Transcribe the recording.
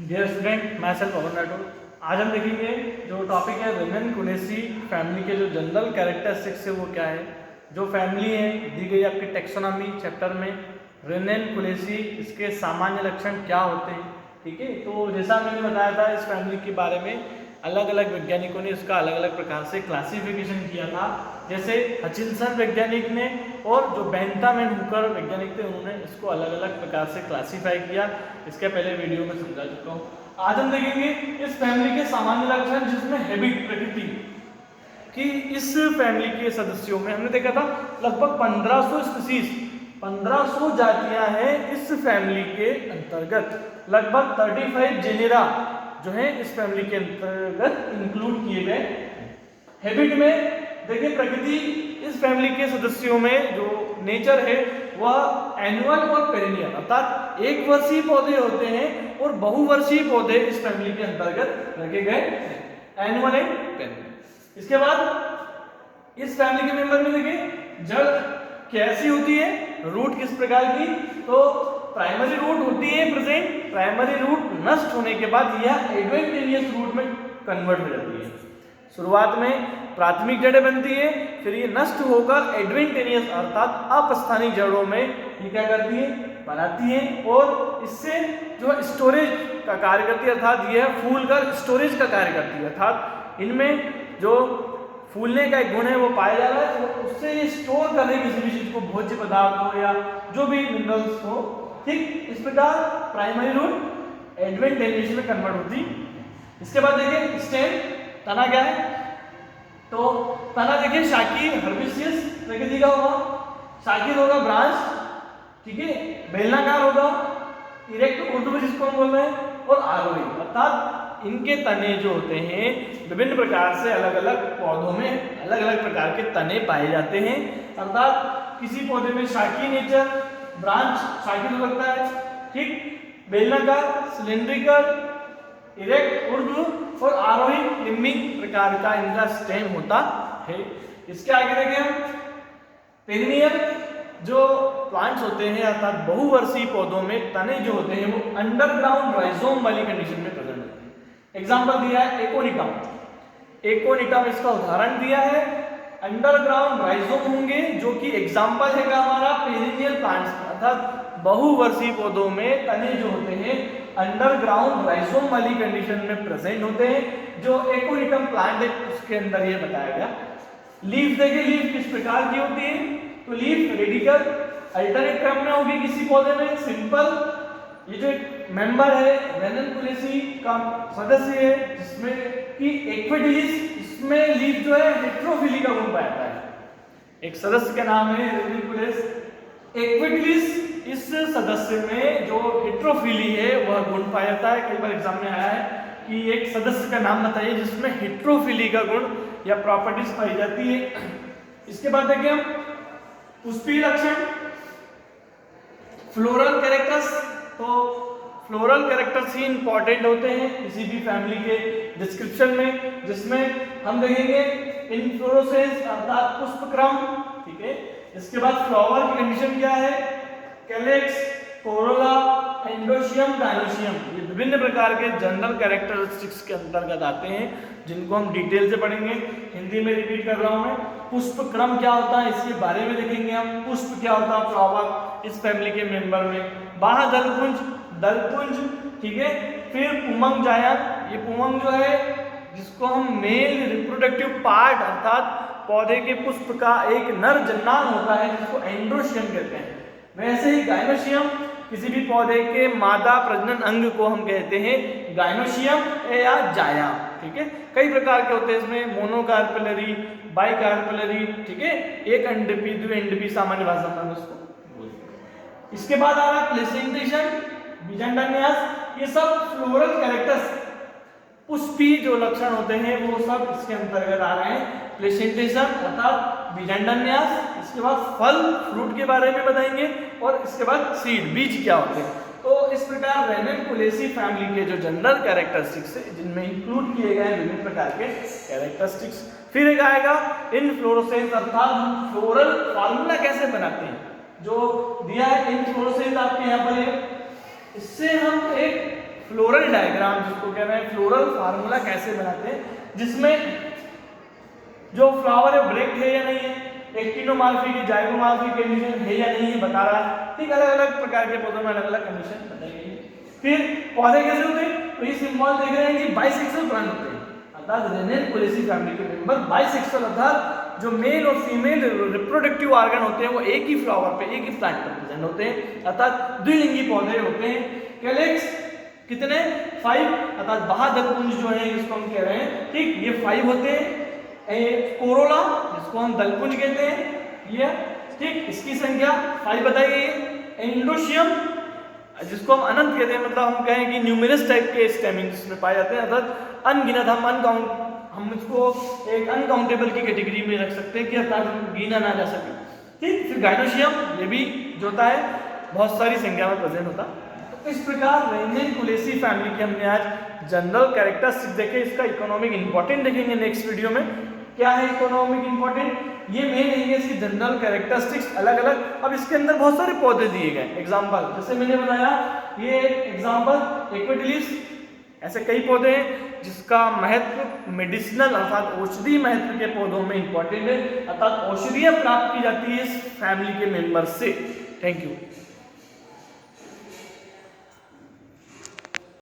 Dear student, मैं self पवन राठौर। आज हम देखेंगे जो टॉपिक है रेनन-कुलेसी फैमिली के जो जनरल कैरेक्टरिस्टिक्स है वो क्या है। जो फैमिली है दी गई आपकी टेक्सोनॉमी चैप्टर में, रेनन-कुलेसी इसके सामान्य लक्षण क्या होते हैं। ठीक है, तो जैसा मैंने बताया था इस फैमिली के बारे में अलग अलग वैज्ञानिकों ने इसका अलग अलग प्रकार से क्लासिफिकेशन किया था। जैसे हचिंसन वैज्ञानिक ने और जो बेंथाम एंड हुकर वैज्ञानिक थे उन्होंने इसको अलग अलग प्रकार से क्लासिफाई किया। इसके पहले वीडियो में समझा चुका हूँ। आज हम देखेंगे इस फैमिली के सामान्य लक्षण, जिसमें हैबिट प्रकृति कि इस फैमिली के सदस्यों में हमने देखा था लगभग 1500 स्पीसीज 1500 जातियां हैं इस फैमिली के अंतर्गत। लगभग 35 जेनेरा जो है इस फैमिली के अंतर्गत इंक्लूड किए गए। हैबिट में देखिए, प्रकृति इस फैमिली के सदस्यों में जो नेचर है वह एनुअल और पेरेनियल अर्थात एक वर्षीय पौधे होते हैं और बहुवर्षीय पौधे इस फैमिली के अंतर्गत रखे गए हैं, एनुअल एंड पेरेनियल। इसके बाद इस फैमिली के मेंबर में देखिए जड़ कैसी होती है, रूट किस प्रकार की, तो प्राइमरी रूट होती है प्रेजेंट। प्राइमरी रूट नष्ट होने के बाद यह एडवेंटेनियस रूट में कन्वर्ट हो जाती है। शुरुआत में प्राथमिक जड़ें बनती है, फिर ये नष्ट होकर एडवेंटेनियस अर्थात अपस्थानिक जड़ों में ये क्या करती है, बनाती है और इससे जो स्टोरेज का कार्य करती है अर्थात यह फूल कर स्टोरेज का कार्य करती है। अर्थात इनमें जो फूलने का एक गुण है वो पाया जा रहा है, तो उससे ये स्टोर करने किसी भी चीज को, भोज्य पदार्थ हो या जो भी मिनरल्स हो। ठीक इस प्रकार प्राइमरी रूट एडवेंटेनियस में कन्वर्ट होती। इसके बाद देखिए स्टेम, तना क्या है, तो तना देखिए शाकी हर्बिसियस प्रकृति का होगा, शाखित होगा ब्रांच, ठीक है, बेलनाकार होगा, इरेक्ट उर्दू में जिसको हम बोल रहे हैं, और आरोही अर्थात इनके तने जो होते हैं विभिन्न प्रकार से अलग अलग पौधों में अलग अलग प्रकार के तने पाए जाते हैं। अर्थात किसी पौधे में शाकी नेचर, ब्रांच शाखित हो सकता है, ठीक, बेलनाकार, सिलेंड्रिकल, इरेक्ट उर्दू और आरोही लिम्बिक प्रकार का इनका स्टेम होता है। इसके आगे देखें हम पेरिनियल जो प्लांट्स होते हैं अर्थात बहुवर्षीय पौधों में तने जो होते हैं वो अंडरग्राउंड राइजोम वाली कंडीशन में प्रेजेंट होते हैं। एग्जांपल दिया है एकोनिटम, एकोनिटम इसका उदाहरण दिया है। अंडरग्राउंड राइजोम होंगे जो कि एग्जांपल है का हमारा पेरिनियल प्लांट्स अर्थात बहुवर्षीय पौधों में तने जो होते हैं अंडरग्राउंड राइजोम वाली कंडीशन में प्रेजेंट होते हैं। जो एकोनिटम प्लांट है उसके अंदर ये बताया गया। लीफ देखिए, लीफ किस प्रकार की होती है, तो लीफ रेडिकल अल्टरनेट क्रम में होगी किसी पौधे में, सिंपल। ये जो एक मेंबर है रेनन-कुलेसी का सदस्य है जिसमें कि एक्विडिलिस, इसमें लीफ जो है हेट्रोफिली का गुण पाया जाता है। एक सदस्य का नाम है रेनन-कुलेस एक्विडिलिस। इस सदस्य में जो हेट्रोफिली है वह गुण पाया जाता है। कई बार एग्जाम में आया है कि एक सदस्य का नाम बताइए जिसमें हेट्रोफिली का गुण या प्रॉपर्टीज पाई जाती है। इसके बाद देखिए हम पुष्पीय लक्षण, फ्लोरल कैरेक्टर्स। तो फ्लोरल कैरेक्टर्स ही इंपॉर्टेंट होते हैं किसी भी फैमिली के डिस्क्रिप्शन में, जिसमें हम देखेंगे इनफ्लोरेसेंस अर्थात पुष्पक्रम, ठीक है। इसके बाद फ्लावर की कंडीशन क्या है, कैलिक्स, कोरोला, एंडोशियम, गायनोशियम, ये विभिन्न प्रकार के जनरल कैरेक्टरिस्टिक्स के अंतर्गत आते हैं जिनको हम डिटेल से पढ़ेंगे। हिंदी में रिपीट कर रहा हूं मैं। पुष्पक्रम क्या होता है इसके बारे में देखेंगे हम। पुष्प क्या होता है, फ्लावर इस फैमिली के मेंबर में। बाह्य दलपुंज, दलपुंज, ठीक है। फिर पुमंग जायन, ये पुमंग जो है जिसको हम मेल रिप्रोडक्टिव पार्ट अर्थात पौधे के पुष्प का एक नर जन्नांग होता है जिसको एंड्रोशियम कहते हैं। वैसे ही गायनोशियम किसी भी पौधे के मादा प्रजनन अंग को हम कहते हैं गायनोशियम या जाया, ठीक है। कई प्रकार के होते हैं इसमें, मोनोकार्पेलरी, बाइकार्पेलरी, ठीक है, एक अंडपी, द्विअंडपी सामान्य भाषा में उसको बोलते हैं। इसके बाद आ रहा है प्लेसेंटेशन, बीजांडान्यास। ये सब फ्लोरल कैरेक्टर्स पुष्पीय जो लक्षण होते हैं वो सब इसके अंतर्गत आ रहे हैं। प्लेसेंटेशन अर्थात बीजांडान्यास, इसके बाद फल फ्रूट के बारे में बताएंगे और इसके बाद सीड बीज क्या होते हैं। तो इस प्रकार रेनन-कुलेसी फैमिली के जो जनरल कैरेक्टरिस्टिक्स है जिनमें इंक्लूड किए गए हैं विभिन्न प्रकार के कैरेक्टरिस्टिक्स। फिर एक आएगा इनफ्लोरेसेंस अर्थात हम फ्लोरल फार्मूला कैसे बनाते हैं, जो दिया है इनफ्लोरेसेंस आपके यहाँ पर है। इससे हम एक फ्लोरल डायग्राम जिसको कह रहे हैं, फ्लोरल फार्मूला कैसे बनाते हैं, जिसमें जो फ्लावर है ब्रेक्ड है या नहीं है, एक्टिनोमॉर्फिक जाइगोमॉर्फिक कंडीशन है या नहीं है बता रहा है। ठीक, अलग अलग प्रकार के पौधों में अलग अलग कंडीशन बताई गई है। फिर पौधे कैसे होते हैं, तो ये सिंबल देख रहे हैं कि बाइसेक्सुअल प्लांट होते हैं, अर्थात रेनेनकुलेसी फैमिली के मेंबर बाइसेक्सुअल, अर्थात जो मेल और फीमेल रिप्रोडक्टिव ऑर्गन होते हैं वो एक ही फ्लावर पे, एक ही प्लांट पर प्रेजेंट होते हैं, अर्थात द्विलिंगी पौधे होते हैं। कैलेक्स कितने 5, अर्थात बाह्यदलपुंज जो है जिसको हम कह रहे हैं, ठीक, ये 5 होते हैं। कोरोला जिसको हम दलपुंज कहते हैं ये, ठीक, इसकी संख्या 5 बताई गई है। एंडोशियम जिसको हम अनंत कहते हैं, मतलब हम कहें कि न्यूमेरस टाइप के स्टेमिंग्स में पाए जाते हैं, अर्थात अनगिनत, हम इसको एक अनकाउंटेबल की कैटेगरी में रख सकते हैं कि अर्थात गिना ना जा सके। ठीक, फिर गाइनोशियम ये भी जो होता है बहुत सारी संख्या में प्रेजेंट होता। तो इस प्रकार रेनिनकुलेसी फैमिली की हमने आज जनरल कैरेक्टरिस्टिक्स देखे। इसका इकोनॉमिक इंपॉर्टेंट देखेंगे नेक्स्ट वीडियो में। क्या है इकोनॉमिक इंपॉर्टेंट, ये मेन है इसकी जनरल कैरेक्टरिस्टिक्स अलग अलग। अब इसके अंदर बहुत सारे पौधे दिए गए, एग्जांपल जैसे मैंने बताया ये एग्जांपल एक्वेटिलिस, ऐसे कई पौधे हैं जिसका महत्व मेडिसिनल अर्थात औषधि महत्व के पौधों में इंपॉर्टेंट है, अर्थात औषधियां प्राप्त की जाती है इस फैमिली के मेंबर से। Thank you.